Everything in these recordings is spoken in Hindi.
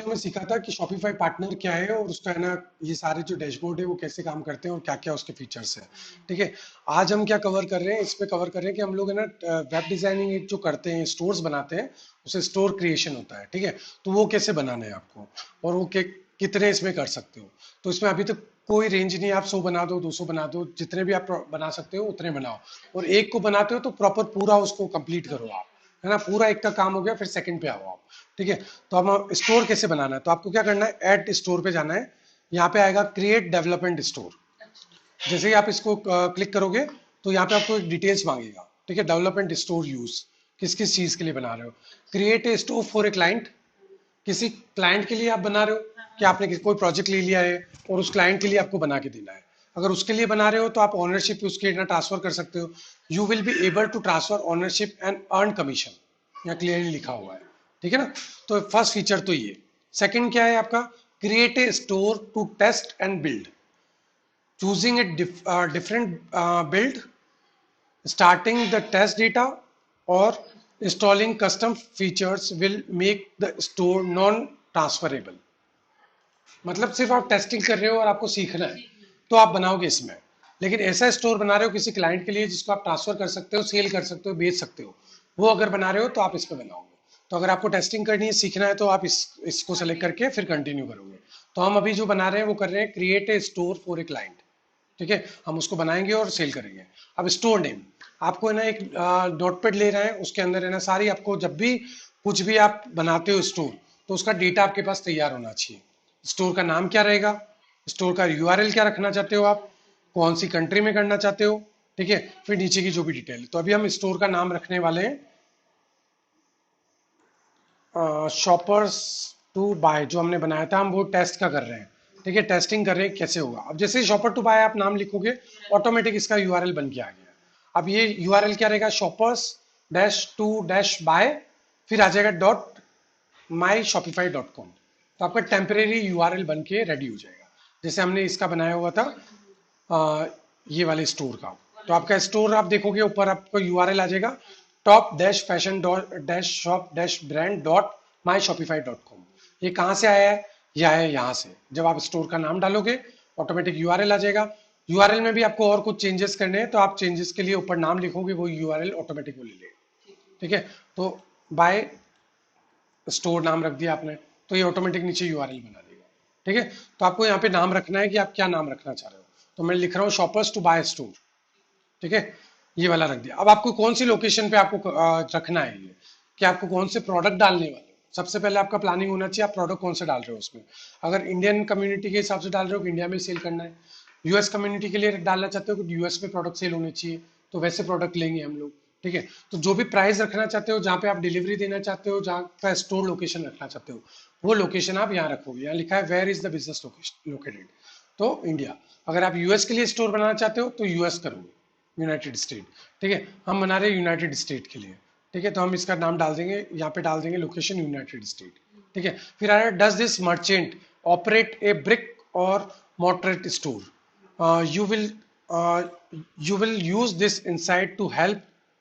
में सीखा था कि शॉपिफाई पार्टनर क्या है और उसका है ना ये सारे जो डैशबोर्ड है वो कैसे काम करते हैं और क्या क्या उसके फीचर्स हैं। ठीक है। आज हम क्या कवर कर रहे हैं, इसमें कवर कर रहे हैं कि हम लोग है ना वेब डिजाइनिंग जो करते हैं, स्टोर्स बनाते हैं, उसे स्टोर क्रिएशन होता है। ठीक है। तो वो कैसे बनाना है आपको और वो कितने इसमें कर सकते हो। तो इसमें अभी तक कोई रेंज नहीं है, आप 100 बना दो, 200 बना दो, जितने भी आप बना सकते हो उतने बनाओ। और एक को बनाते हो तो प्रॉपर पूरा उसको कंप्लीट करो आप, है ना। पूरा एक का काम हो गया, फिर सेकंड पे आओ आप। ठीक है। तो हम स्टोर कैसे बनाना है, तो आपको क्या करना है, ऐड स्टोर पे जाना है। यहाँ पे आएगा क्रिएट डेवलपमेंट स्टोर। जैसे ही आप इसको क्लिक करोगे तो यहाँ पे आपको एक डिटेल्स मांगेगा। ठीक है। डेवलपमेंट स्टोर यूज किस किस चीज के लिए बना रहे हो। Create a store for a client, किसी क्लाइंट के लिए आप बना रहे हो कि आपने कोई प्रोजेक्ट ले लिया है और उस क्लाइंट के लिए आपको बना के देना है। अगर उसके लिए बना रहे हो तो आप ओनरशिप उसके ना ट्रांसफर कर सकते हो। You will be able to transfer ownership and earn commission, यहाँ क्लियरली लिखा हुआ है। ठीक है ना। तो फर्स्ट फीचर तो ये। सेकंड क्या है आपका, create a store to test and build, choosing a different build, starting the test data or installing custom features will make the store non transferable। मतलब सिर्फ आप टेस्टिंग कर रहे हो और आपको सीखना है तो आप बनाओगे इसमें। लेकिन ऐसा स्टोर बना रहे हो किसी क्लाइंट के लिए जिसको आप ट्रांसफर कर सकते हो, सेल कर सकते हो, बेच सकते हो, वो अगर बना रहे हो तो आप इस पर बनाओगे। तो अगर आपको टेस्टिंग करनी है, सीखना है, तो आप इसको सेलेक्ट करके फिर कंटिन्यू करोगे। तो हम अभी जो बना रहे हैं वो कर रहे हैं create a store for a client. ठीक है। हम उसको बनाएंगे और सेल करेंगे। अब स्टोर नेम आपको है ना एक डॉट पेड ले रहे हैं, उसके अंदर है ना सारी आपको जब भी कुछ भी आप बनाते हो स्टोर, तो उसका डेटा आपके पास तैयार होना चाहिए। स्टोर का नाम क्या रहेगा, स्टोर का यूआरएल क्या रखना चाहते हो आप, कौन सी कंट्री में करना चाहते हो। ठीक है। फिर नीचे की जो भी डिटेल। तो अभी हम स्टोर का नाम रखने वाले हैं शॉपर्स टू बाय, जो हमने बनाया था हम वो टेस्ट का कर रहे हैं। ठीक है। टेस्टिंग कर रहे हैं कैसे होगा। अब जैसे ही शॉपर टू बाय आप नाम लिखोगे, ऑटोमेटिक इसका यूआरएल बन के आ गया। अब ये यूआरएल क्या रहेगा, shoppers dash to dash buy, फिर आ जाएगा dot my Shopify dot com. तो आपका टेम्परेरी यूआरएल बन के रेडी हो जाएगा, जैसे हमने इसका बनाया हुआ था ये वाले स्टोर का। तो आपका स्टोर आप देखोगे ऊपर आपको यूआरएल आ जाएगा, top dash fashion dot dash shop dash brand dot my Shopify dot com. ये कहाँ से आया है, ये आया है यहाँ से। जब आप स्टोर का नाम डालोगे ऑटोमेटिक यूआरएल आ जाएगा। यूआरएल में भी आपको और कुछ चेंजेस करने हैं तो आप चेंजेस के लिए ऊपर नाम लिखोगे, वो यूआरएल ऑटोमेटिक वो ले लेगा। ठीक है। तो बाय स्टोर नाम रख दिया आपने, तो ये ऑटोमेटिक नीचे यूआरएल बना देगा। ठीक है। तो आपको यहाँ पे नाम रखना है कि आप क्या नाम रखना चाह रहे हो। तो मैं लिख रहा हूँ शॉपर्स टू बाय स्टोर। ठीक है। ये वाला रख दिया। अब आपको कौन सी लोकेशन पे आपको रखना है ये, कि आपको कौन से प्रोडक्ट डालने वाले हो। सबसे पहले आपका प्लानिंग होना चाहिए आप प्रोडक्ट कौन से डाल रहे हो उसमें। अगर इंडियन कम्युनिटी के हिसाब से डाल रहे हो कि इंडिया में सेल करना है, यूएस कम्युनिटी के लिए डालना चाहते हो कि यूएस में प्रोडक्ट सेल होने चाहिए, तो वैसे प्रोडक्ट लेंगे हम लोग। ठीक है। तो जो भी प्राइस रखना चाहते हो, जहाँ पे आप डिलीवरी देना चाहते हो, जहाँ का स्टोर लोकेशन रखना चाहते हो, वो लोकेशन आप यहाँ रखोगे। यहाँ लिखा है where is the business located, तो इंडिया। अगर आप यूएस के लिए स्टोर बनाना चाहते हो तो यूएस करोगे, यूनाइटेड स्टेट। ठीक है। हम बना रहे हैं यूनाइटेड स्टेट के लिए। ठीक है। तो हम इसका नाम डाल देंगे, यहाँ पे डाल देंगे लोकेशन यूनाइटेड स्टेट। ठीक है। फिर आ रहा है does this merchant operate a brick और mortar store, you will uh, you will use this insight to help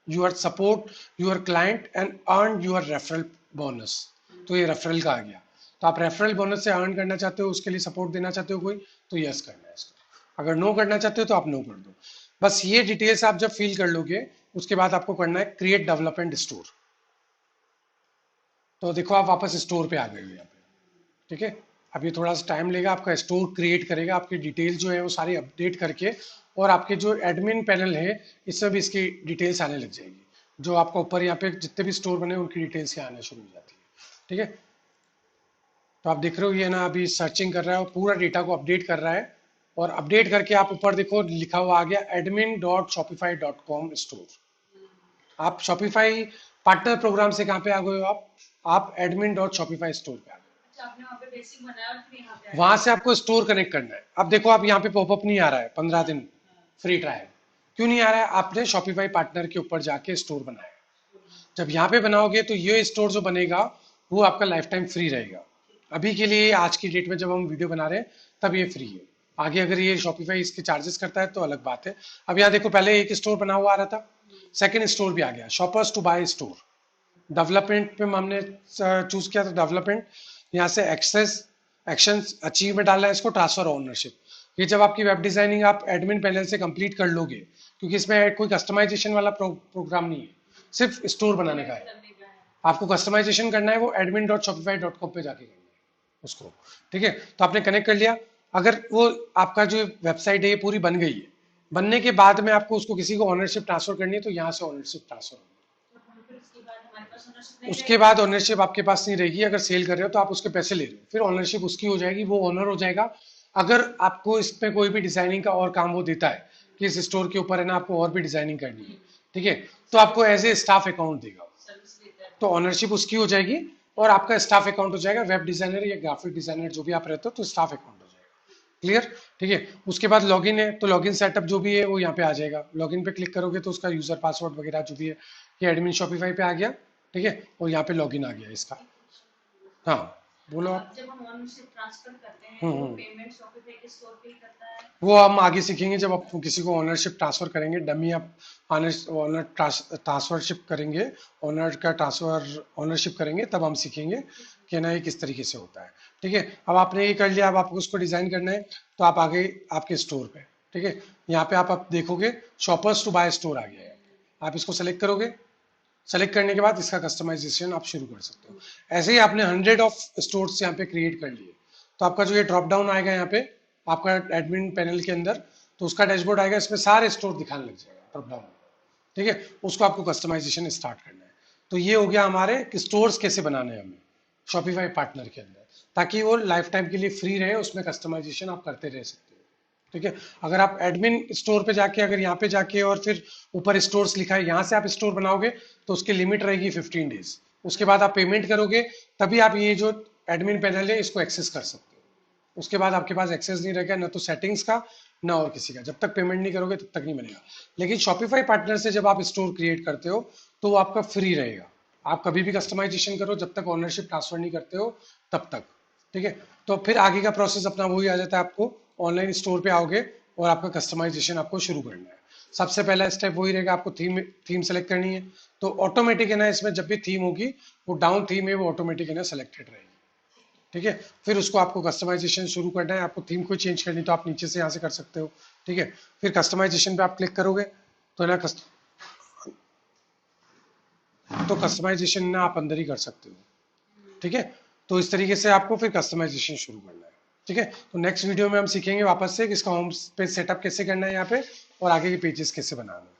your support your client and earn your referral bonus। तो ये रेफरल का आ गया। तो आप रेफरल बोनस से अर्न करना चाहते हो, उसके लिए सपोर्ट देना चाहते हो कोई, तो यस करना है इसको। अगर नो करना चाहते हो तो आप नो कर दो। बस ये डिटेल्स आप जब फिल कर लोगे उसके बाद आपको करना है क्रिएट डेवलपमेंट स्टोर। तो देखो आप वापस स्टोर पे आ गए हो यहाँ पे। ठीक है। अब ये थोड़ा सा टाइम लेगा, आपका स्टोर क्रिएट करेगा, आपकी डिटेल जो है वो सारी अपडेट करके, और आपके जो एडमिन पैनल है इसमें भी इसकी डिटेल्स आने लग जाएगी। जो आपका ऊपर यहाँ पे जितने भी स्टोर बने उनकी डिटेल्स यहाँ आना शुरू हो जाती है। ठीक है। तो आप देख रहे हो ये ना अभी सर्चिंग कर रहा है और पूरा डेटा को अपडेट कर रहा है। और अपडेट करके आप ऊपर देखो लिखा हुआ आ गया admin.shopify.com स्टोर। आप शॉपिफाई पार्टनर प्रोग्राम से कहाँ पे आ गए हो आप admin.shopify स्टोर पे आ गए। वहां से आपको स्टोर कनेक्ट करना है। अब देखो आप यहाँ पे पॉपअप नहीं आ रहा है 15 दिन फ्री ट्रायल, क्यों नहीं आ रहा है, आपने शॉपिफाई पार्टनर के ऊपर जाके स्टोर बनाया। जब यहाँ पे बनाओगे तो ये स्टोर जो बनेगा वो आपका लाइफ टाइम फ्री रहेगा। अभी के लिए आज की डेट में जब हम वीडियो बना रहे हैं तब ये फ्री है। आगे अगर ये शॉपिफाई इसके चार्जेस करता है तो अलग बात है। अब यहाँ देखो पहले एक स्टोर बना हुआ आ रहा था, सेकंड स्टोर भी आ गया, shoppers to buy store. Development पे हमने चूज किया था डेवलपमेंट। यहाँ से एक्सेस एक्शन अचीव में डालना है इसको, ट्रांसफर ओनरशिप। ये जब आपकी वेब डिजाइनिंग आप एडमिन पैनल से कंप्लीट कर लोगे, क्योंकि इसमें कोई कस्टमाइजेशन वाला प्रोग्राम नहीं है, सिर्फ स्टोर बनाने का है। आपको कस्टमाइजेशन करना है वो admin.shopify.com पे जाके करना है उसको, ठीक है। तो आपने कनेक्ट कर लिया। अगर वो आपका जो वेबसाइट है ये पूरी बन गई है, बनने के बाद में आपको उसको किसी को ओनरशिप ट्रांसफर करनी है, तो यहाँ से ओनरशिप ट्रांसफर होगी। उसके बाद ओनरशिप आपके पास नहीं रहेगी। अगर सेल कर रहे हो तो आप उसके पैसे ले रहे हो, फिर ओनरशिप उसकी हो जाएगी, वो ओनर हो जाएगा। अगर आपको इसमें कोई भी डिजाइनिंग का और काम वो देता है कि इस स्टोर के ऊपर है ना आपको और भी डिजाइनिंग करनी है, ठीक है, तो आपको एज ए स्टाफ अकाउंट देगा, तो ऑनरशिप उसकी हो जाएगी और आपका स्टाफ अकाउंट हो जाएगा। वेब डिजाइनर या ग्राफिक डिजाइनर जो भी आप रहते हो तो स्टाफ अकाउंट हो जाएगा। क्लियर, ठीक है। उसके बाद लॉगिन है, तो लॉगिन सेटअप जो भी है वो यहाँ पे आ जाएगा। लॉगिन पे क्लिक करोगे तो उसका यूजर पासवर्ड वगैरह जो भी है ये एडमिन शॉपिफाई पे आ गया, ठीक है, और यहाँ पे लॉगिन आ गया इसका। हाँ बोलो आप। जब हम ओनरशिप ट्रांसफर करते हैं तो पेमेंट शॉपिफाई के स्टोर पे ही करता है। वो हम आगे सीखेंगे जब आप किसी को ओनरशिप ट्रांसफर करेंगे, डमी आप ओनर ट्रांसफरशिप करेंगे, ओनर का ट्रांसफर ओनरशिप करेंगे, तब हम सीखेंगे कि ना ये किस तरीके से होता है, ठीक है। अब आपने ये कर लिया, अब आपको उसको डिजाइन करना है, तो आप आगे आपके स्टोर पे, ठीक है, यहाँ पे आप देखोगे शॉपर्स टू बाय स्टोर आ गया है, आप इसको सेलेक्ट करोगे। सेलेक्ट करने के बाद इसका कस्टमाइजेशन आप शुरू कर सकते हो। ऐसे ही आपने 100 ऑफ स्टोर्स यहाँ पे क्रिएट कर लिए, तो आपका जो ये ड्रॉप डाउन आएगा यहाँ पे आपका एडमिन पैनल के अंदर, तो उसका डैशबोर्ड आएगा, इसमें सारे स्टोर दिखाने लग जाएगा ड्रॉप डाउन, ठीक है। उसको आपको कस्टमाइजेशन स्टार्ट करना है। तो ये हो गया हमारे कि स्टोर्स कैसे बनाने हैं हमें शॉपिफाई पार्टनर के अंदर, ताकि वो लाइफ टाइम के लिए फ्री रहे, उसमें कस्टमाइजेशन आप करते रह सकते हो, ठीक है। अगर आप एडमिन स्टोर पे जाके, अगर यहाँ पे जाके और फिर ऊपर स्टोर्स लिखा है यहाँ से आप स्टोर बनाओगे तो उसकी लिमिट रहेगी 15 डेज। उसके बाद आप पेमेंट करोगे तभी आप ये जो एडमिन पैनल है इसको एक्सेस कर सकते हो। उसके बाद आपके पास एक्सेस नहीं रहेगा, ना तो सेटिंग्स का ना और किसी का। जब तक पेमेंट नहीं करोगे तब तक नहीं बनेगा। लेकिन शॉपिफाई पार्टनर से जब आप स्टोर क्रिएट करते हो तो वो आपका फ्री रहेगा, आप कभी भी कस्टमाइजेशन करो, जब तक ओनरशिप ट्रांसफर नहीं करते हो तब तक, ठीक है। तो फिर आगे का प्रोसेस अपना वही आ जाता है, आपको ऑनलाइन स्टोर पे आओगे और आपका कस्टमाइजेशन आपको शुरू करना है। सबसे पहला स्टेप वही रहेगा, आपको थीम सेलेक्ट करनी है। तो ऑटोमेटिक है ना, इसमें जब भी थीम होगी वो डाउन थीम है, वो ऑटोमेटिक है ना सेलेक्टेड रहेगी, ठीक है। फिर उसको आपको कस्टमाइजेशन शुरू करना है। आपको थीम को चेंज करनी तो आप नीचे से यहाँ से कर सकते हो, ठीक है। फिर कस्टमाइजेशन पे आप क्लिक करोगे तो ना कस्टमाइजेशन ना आप अंदर ही कर सकते हो, ठीक है। तो इस तरीके से आपको फिर कस्टमाइजेशन शुरू करना है, ठीक है। तो नेक्स्ट वीडियो में हम सीखेंगे वापस से कि इसका होम पेज सेटअप कैसे करना है यहाँ पे, और आगे के पेजेस कैसे बनाना है।